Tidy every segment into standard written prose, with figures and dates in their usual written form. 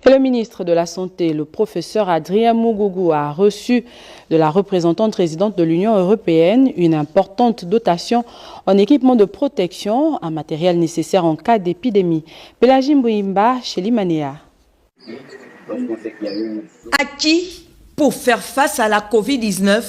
Le ministre de la Santé, le professeur Adrien Mougougou, a reçu de la représentante résidente de l'Union européenne une importante dotation en équipement de protection, en matériel nécessaire en cas d'épidémie. Pélagie Mbouimba, chez Limanea. Acquis pour faire face à la Covid-19,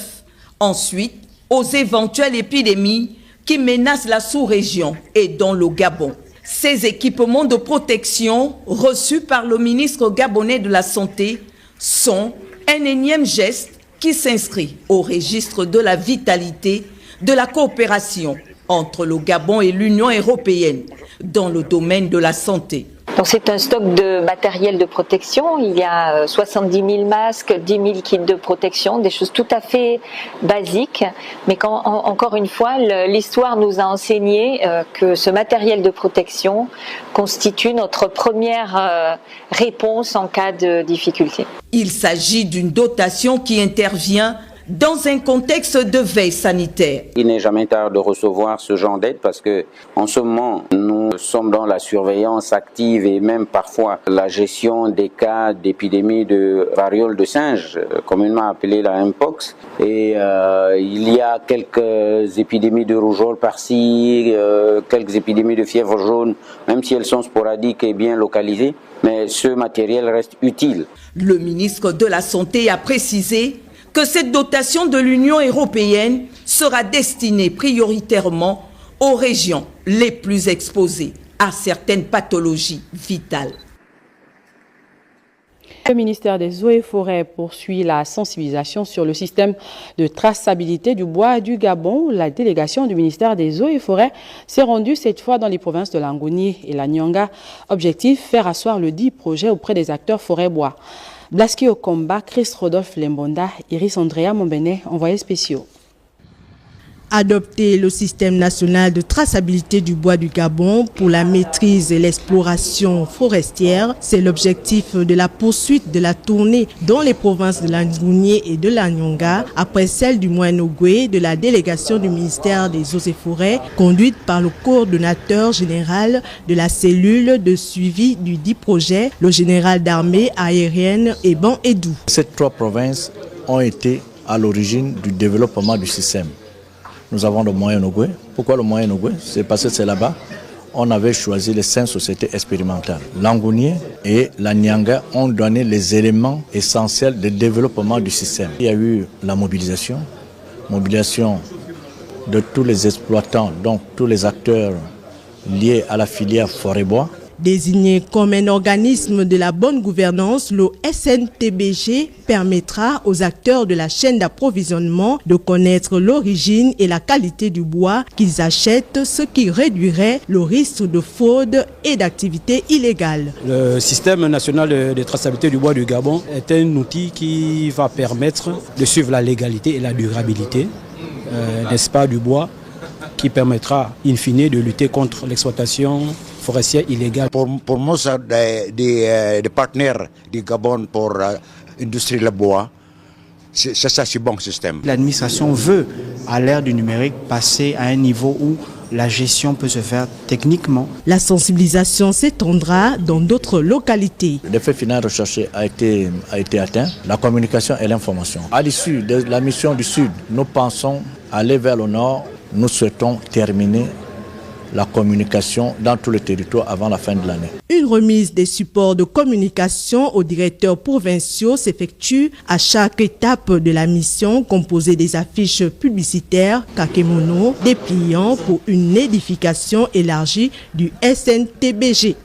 ensuite aux éventuelles épidémies qui menacent la sous-région et dont le Gabon. Ces équipements de protection reçus par le ministre gabonais de la Santé sont un énième geste qui s'inscrit au registre de la vitalité de la coopération entre le Gabon et l'Union européenne dans le domaine de la santé. Donc c'est un stock de matériel de protection. Il y a 70 000 masques, 10 000 kits de protection, des choses tout à fait basiques. Mais encore une fois, l'histoire nous a enseigné que ce matériel de protection constitue notre première réponse en cas de difficulté. Il s'agit d'une dotation qui intervient dans un contexte de veille sanitaire. Il n'est jamais tard de recevoir ce genre d'aide parce que en ce moment, nous sommes dans la surveillance active et même parfois la gestion des cas d'épidémie de variole de singe, communément appelée la Mpox. Et il y a quelques épidémies de rougeole par-ci, quelques épidémies de fièvre jaune, même si elles sont sporadiques et bien localisées, mais ce matériel reste utile. Le ministre de la Santé a précisé que cette dotation de l'Union européenne sera destinée prioritairement aux régions les plus exposées à certaines pathologies vitales. Le ministère des Eaux et Forêts poursuit la sensibilisation sur le système de traçabilité du bois du Gabon. La délégation du ministère des Eaux et Forêts s'est rendue cette fois dans les provinces de Langouni et la Nyanga. Objectif, faire asseoir le dit projet auprès des acteurs forêt-bois. Blaski au combat, Chris Rodolphe Lembonda, Iris Andrea Mombene, envoyés spéciaux. Adopter le système national de traçabilité du bois du Gabon pour la maîtrise et l'exploration forestière, c'est l'objectif de la poursuite de la tournée dans les provinces de la Ngounié et de la Nyanga, après celle du Moyen-Ogoué de la délégation du ministère des Eaux et Forêts, conduite par le coordonnateur général de la cellule de suivi du dit projet, le général d'armée aérienne Eban Edou. Ces trois provinces ont été à l'origine du développement du système. Nous avons le Moyen-Ogoué. Pourquoi le Moyen-Ogoué? C'est parce que c'est là-bas on avait choisi les 5 sociétés expérimentales. Langounié et la Nyanga ont donné les éléments essentiels de développement du système. Il y a eu la mobilisation de tous les exploitants, donc tous les acteurs liés à la filière forêt-bois. Désigné comme un organisme de la bonne gouvernance, le SNTBG permettra aux acteurs de la chaîne d'approvisionnement de connaître l'origine et la qualité du bois qu'ils achètent, ce qui réduirait le risque de fraude et d'activité illégale. Le système national de traçabilité du bois du Gabon est un outil qui va permettre de suivre la légalité et la durabilité, n'est-ce pas, du bois, qui permettra in fine de lutter contre l'exploitation forestière illégale. Pour moi, des partenaires du Gabon pour l'industrie du bois, c'est ça, c'est bon système. L'administration veut, à l'ère du numérique, passer à un niveau où la gestion peut se faire techniquement. La sensibilisation s'étendra dans d'autres localités. L'effet final recherché a été atteint, la communication et l'information. À l'issue de la mission du Sud, nous pensons aller vers le Nord. Nous souhaitons terminer la communication dans tout le territoire avant la fin de l'année. Une remise des supports de communication aux directeurs provinciaux s'effectue à chaque étape de la mission, composée des affiches publicitaires, kakemono, dépliants pour une édification élargie du SNTBG.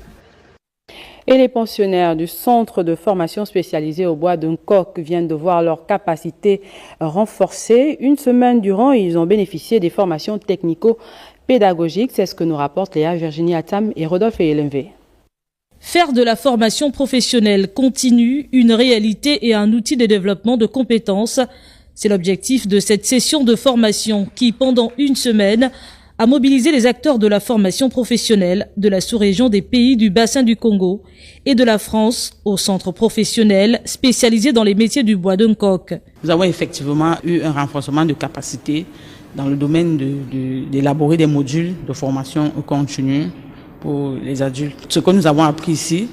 Et les pensionnaires du centre de formation spécialisé au bois d'un coq viennent de voir leur capacité renforcée. Une semaine durant, ils ont bénéficié des formations technico-pédagogiques. C'est ce que nous rapportent Léa, Virginie Atam et Rodolphe Elenvé. Faire de la formation professionnelle continue une réalité et un outil de développement de compétences. C'est l'objectif de cette session de formation qui, pendant une semaine, a mobilisé les acteurs de la formation professionnelle de la sous-région des pays du bassin du Congo et de la France au centre professionnel spécialisé dans les métiers du bois d'un coq. Nous avons effectivement eu un renforcement de capacité dans le domaine d'élaborer des modules de formation continue pour les adultes. Ce que nous avons appris ici,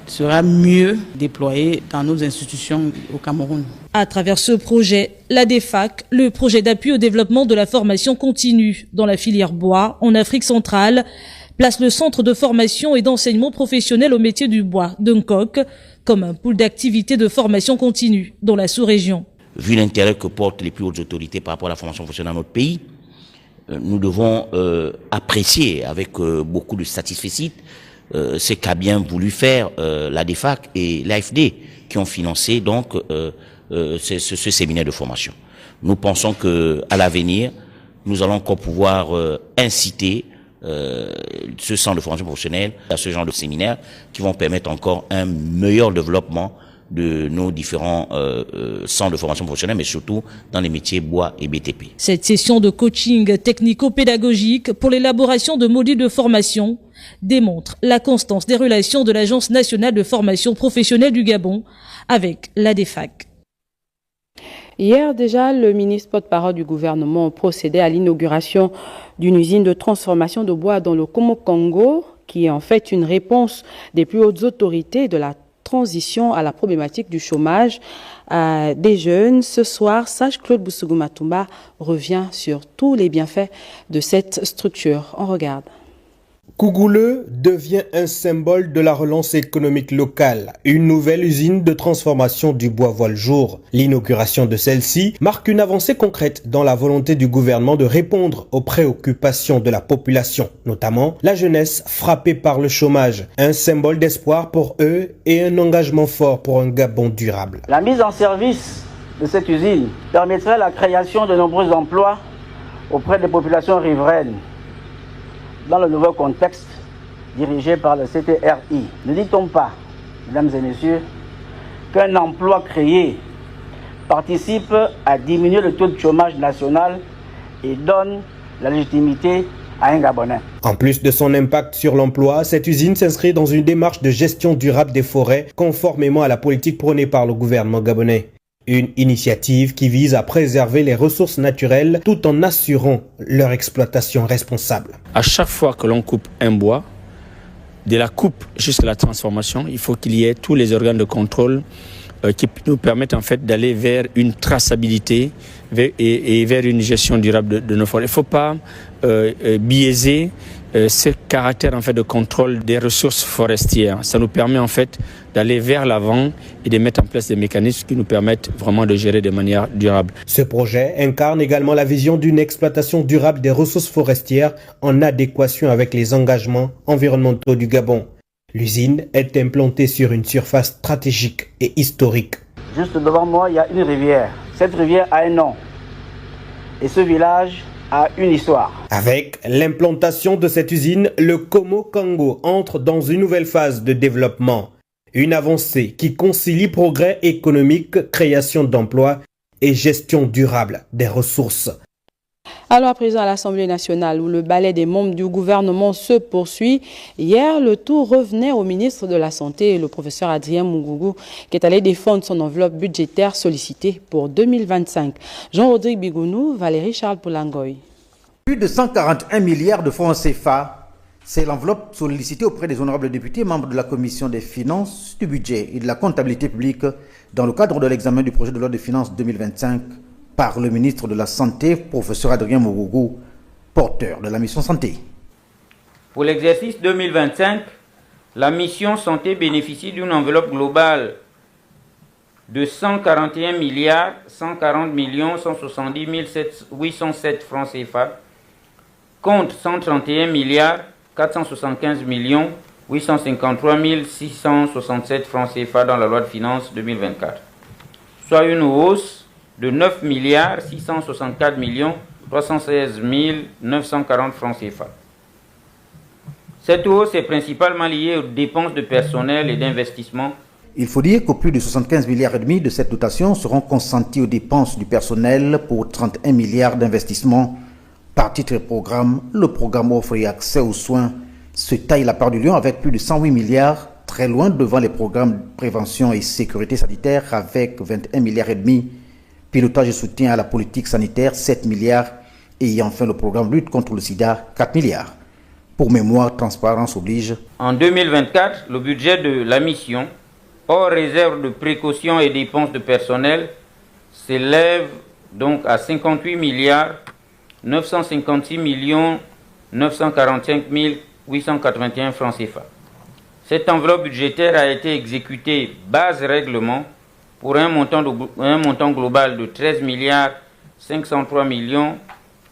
sera mieux déployé dans nos institutions au Cameroun. À travers ce projet, l'ADEFAC, le projet d'appui au développement de la formation continue dans la filière bois en Afrique centrale, place le centre de formation et d'enseignement professionnel au métier du bois d'Nkok comme un pôle d'activité de formation continue dans la sous-région. Vu l'intérêt que portent les plus hautes autorités par rapport à la formation professionnelle dans notre pays, nous devons apprécier avec beaucoup de satisfaction ce qu'a bien voulu faire l'ADEFAC et l'AFD qui ont financé donc ce séminaire de formation. Nous pensons que à l'avenir, nous allons encore pouvoir inciter ce centre de formation professionnelle à ce genre de séminaires qui vont permettre encore un meilleur développement de nos différents centres de formation professionnelle, mais surtout dans les métiers bois et BTP. Cette session de coaching technico-pédagogique pour l'élaboration de modules de formation démontre la constance des relations de l'Agence nationale de formation professionnelle du Gabon avec l'ADEFAC. Hier déjà, le ministre porte-parole du gouvernement procédait à l'inauguration d'une usine de transformation de bois dans le Komo-Kongo, qui est en fait une réponse des plus hautes autorités de la transition à la problématique du chômage des jeunes. Ce soir, Sage Claude Boussougou-Matumba revient sur tous les bienfaits de cette structure. On regarde. Kougouleu devient un symbole de la relance économique locale. Une nouvelle usine de transformation du bois voit le jour. L'inauguration de celle-ci marque une avancée concrète dans la volonté du gouvernement de répondre aux préoccupations de la population, notamment la jeunesse frappée par le chômage. Un symbole d'espoir pour eux et un engagement fort pour un Gabon durable. La mise en service de cette usine permettrait la création de nombreux emplois auprès des populations riveraines, dans le nouveau contexte dirigé par le CTRI. Ne dit-on pas, mesdames et messieurs, qu'un emploi créé participe à diminuer le taux de chômage national et donne la légitimité à un Gabonais. En plus de son impact sur l'emploi, cette usine s'inscrit dans une démarche de gestion durable des forêts conformément à la politique prônée par le gouvernement gabonais. Une initiative qui vise à préserver les ressources naturelles tout en assurant leur exploitation responsable. À chaque fois que l'on coupe un bois, de la coupe jusqu'à la transformation, il faut qu'il y ait tous les organes de contrôle qui nous permettent en fait d'aller vers une traçabilité et vers une gestion durable de nos forêts. Il ne faut pas biaiser ce caractère en fait de contrôle des ressources forestières. Ça nous permet en fait d'aller vers l'avant et de mettre en place des mécanismes qui nous permettent vraiment de gérer de manière durable. Ce projet incarne également la vision d'une exploitation durable des ressources forestières en adéquation avec les engagements environnementaux du Gabon. L'usine est implantée sur une surface stratégique et historique. Juste devant moi, il y a une rivière. Cette rivière a un nom. Et ce village a une histoire. Avec l'implantation de cette usine, le Komo-Kongo entre dans une nouvelle phase de développement. Une avancée qui concilie progrès économique, création d'emplois et gestion durable des ressources. Alors à présent à l'Assemblée nationale où le balai des membres du gouvernement se poursuit. Hier, le tour revenait au ministre de la Santé, le professeur Adrien Mungugu, qui est allé défendre son enveloppe budgétaire sollicitée pour 2025. Jean-Rodrigue Bigounou, Valérie Charles Poulangoy. Plus de 141 milliards de francs CFA, c'est l'enveloppe sollicitée auprès des honorables députés membres de la Commission des finances, du budget et de la comptabilité publique dans le cadre de l'examen du projet de loi de finances 2025 par le ministre de la Santé, professeur Adrien Mungugu, porteur de la mission Santé. Pour l'exercice 2025, la mission Santé bénéficie d'une enveloppe globale de 141 milliards 140 millions 170 807 francs CFA, compte 131 milliards 475 millions 853 667 francs CFA dans la loi de finances 2024, soit une hausse de 9 milliards 664 millions 316 940 francs CFA. Cette hausse est principalement liée aux dépenses de personnel et d'investissement. Il faut dire que plus de 75 milliards et demi de cette dotation seront consentis aux dépenses du personnel pour 31 milliards d'investissements. Par titre et programme, le programme offre et accès aux soins se taille la part du lion avec plus de 108 milliards, très loin devant les programmes de prévention et sécurité sanitaire avec 21 milliards et demi. Pilotage et soutien à la politique sanitaire, 7 milliards. Et enfin le programme lutte contre le sida, 4 milliards. Pour mémoire, transparence oblige. En 2024, le budget de la mission, hors réserve de précautions et dépenses de personnel, s'élève donc à 58 milliards 956 945 881 francs CFA. Cette enveloppe budgétaire a été exécutée base règlement pour un montant global de 13 milliards 503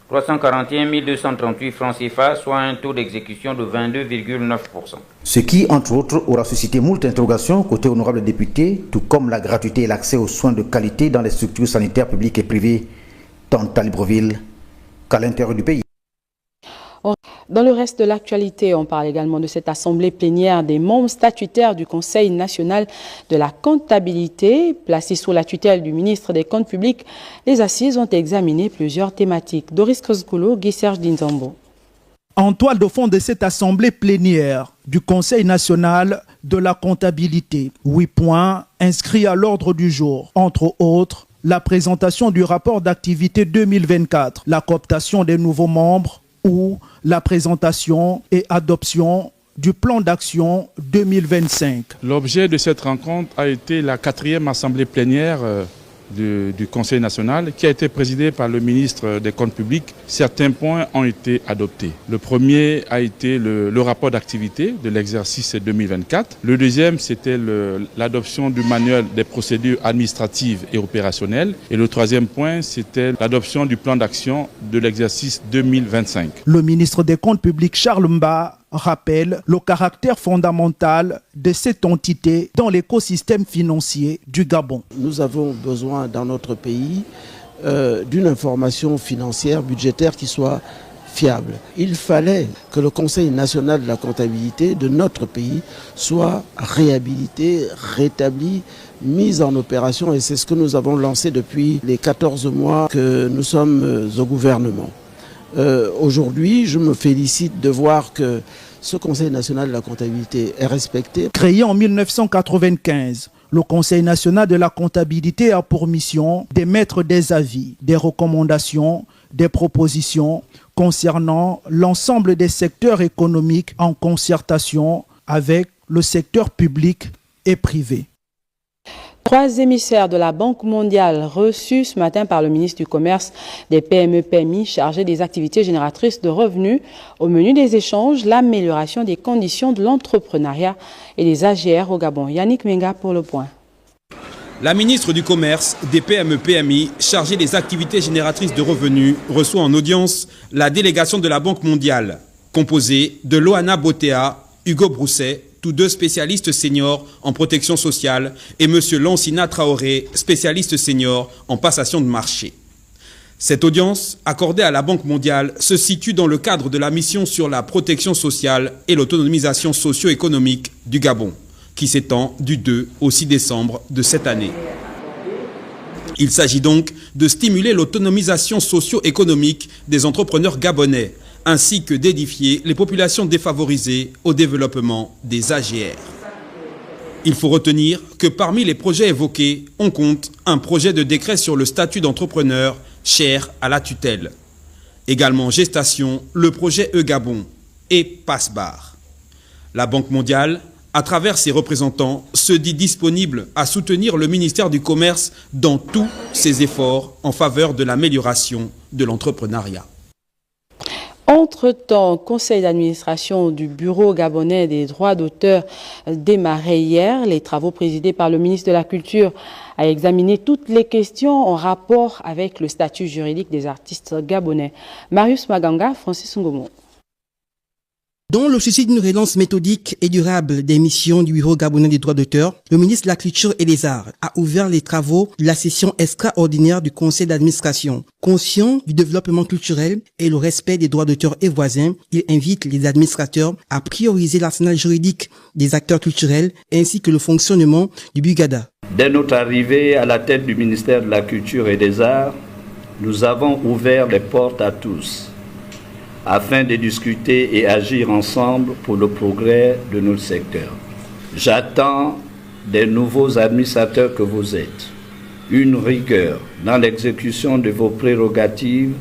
341 238 francs CFA, soit un taux d'exécution de 22,9%. Ce qui, entre autres, aura suscité moult interrogations côté honorable député, tout comme la gratuité et l'accès aux soins de qualité dans les structures sanitaires publiques et privées, tant à Libreville qu'à l'intérieur du pays. Dans le reste de l'actualité, on parle également de cette assemblée plénière des membres statutaires du Conseil national de la comptabilité. Placée sous la tutelle du ministre des Comptes publics, les assises ont examiné plusieurs thématiques. Doris Kozgolo, Guy Serge Dinzambo. En toile de fond de cette assemblée plénière du Conseil national de la comptabilité, 8 points inscrits à l'ordre du jour, entre autres la présentation du rapport d'activité 2024, la cooptation des nouveaux membres ou la présentation et adoption du plan d'action 2025. L'objet de cette rencontre a été la 4e assemblée plénière du Conseil national qui a été présidée par le ministre des Comptes publics. Certains points ont été adoptés. Le premier a été le rapport d'activité de l'exercice 2024. Le deuxième, c'était l'adoption du manuel des procédures administratives et opérationnelles. Et le troisième point, c'était l'adoption du plan d'action de l'exercice 2025. Le ministre des Comptes publics, Charles Mba, rappelle le caractère fondamental de cette entité dans l'écosystème financier du Gabon. Nous avons besoin dans notre pays d'une information financière, budgétaire qui soit fiable. Il fallait que le Conseil national de la comptabilité de notre pays soit réhabilité, rétabli, mis en opération, et c'est ce que nous avons lancé depuis les 14 mois que nous sommes au gouvernement. Aujourd'hui, je me félicite de voir que ce Conseil national de la comptabilité est respecté. Créé en 1995, le Conseil national de la comptabilité a pour mission d'émettre des avis, des recommandations, des propositions concernant l'ensemble des secteurs économiques en concertation avec le secteur public et privé. 3 émissaires de la Banque mondiale reçus ce matin par le ministre du Commerce, des PME-PMI chargé des activités génératrices de revenus. Au menu des échanges, l'amélioration des conditions de l'entrepreneuriat et des AGR au Gabon. Yannick Menga pour le point. La ministre du Commerce, des PME-PMI chargée des activités génératrices de revenus reçoit en audience la délégation de la Banque mondiale, composée de Loana Botea, Hugo Brousset, tous deux spécialistes seniors en protection sociale, et M. Lansina Traoré, spécialiste senior en passation de marché. Cette audience, accordée à la Banque mondiale, se situe dans le cadre de la mission sur la protection sociale et l'autonomisation socio-économique du Gabon, qui s'étend du 2 au 6 décembre de cette année. Il s'agit donc de stimuler l'autonomisation socio-économique des entrepreneurs gabonais, ainsi que d'édifier les populations défavorisées au développement des AGR. Il faut retenir que parmi les projets évoqués, on compte un projet de décret sur le statut d'entrepreneur cher à la tutelle. Également en gestation, le projet E-Gabon et Passe-Bar. La Banque mondiale, à travers ses représentants, se dit disponible à soutenir le ministère du Commerce dans tous ses efforts en faveur de l'amélioration de l'entrepreneuriat. Entre-temps, conseil d'administration du Bureau gabonais des droits d'auteur démarrait hier. Les travaux présidés par le ministre de la Culture a examiné toutes les questions en rapport avec le statut juridique des artistes gabonais. Marius Maganga, Francis Ngomo. Dans le souci d'une relance méthodique et durable des missions du Bureau gabonais des droits d'auteur, le ministre de la Culture et des Arts a ouvert les travaux de la session extraordinaire du conseil d'administration. Conscient du développement culturel et le respect des droits d'auteur et voisins, il invite les administrateurs à prioriser l'arsenal juridique des acteurs culturels ainsi que le fonctionnement du Bugada. Dès notre arrivée à la tête du ministère de la Culture et des Arts, nous avons ouvert les portes à tous, afin de discuter et agir ensemble pour le progrès de notre secteur. J'attends des nouveaux administrateurs que vous êtes une rigueur dans l'exécution de vos prérogatives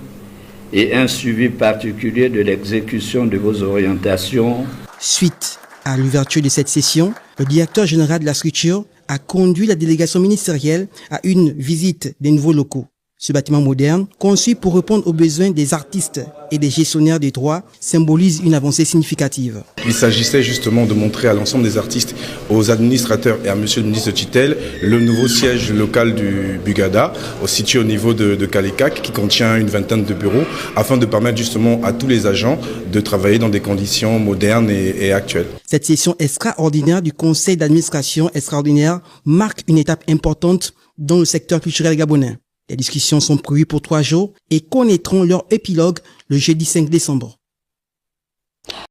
et un suivi particulier de l'exécution de vos orientations. Suite à l'ouverture de cette session, le directeur général de la structure a conduit la délégation ministérielle à une visite des nouveaux locaux. Ce bâtiment moderne, conçu pour répondre aux besoins des artistes et des gestionnaires des droits, symbolise une avancée significative. Il s'agissait justement de montrer à l'ensemble des artistes, aux administrateurs et à monsieur le ministre Chitel le nouveau siège local du Bugada, situé au niveau de Kalikak, qui contient une vingtaine de bureaux, afin de permettre justement à tous les agents de travailler dans des conditions modernes et actuelles. Cette session extraordinaire du conseil d'administration extraordinaire marque une étape importante dans le secteur culturel gabonais. Les discussions sont prévues pour 3 jours et connaîtront leur épilogue le jeudi 5 décembre.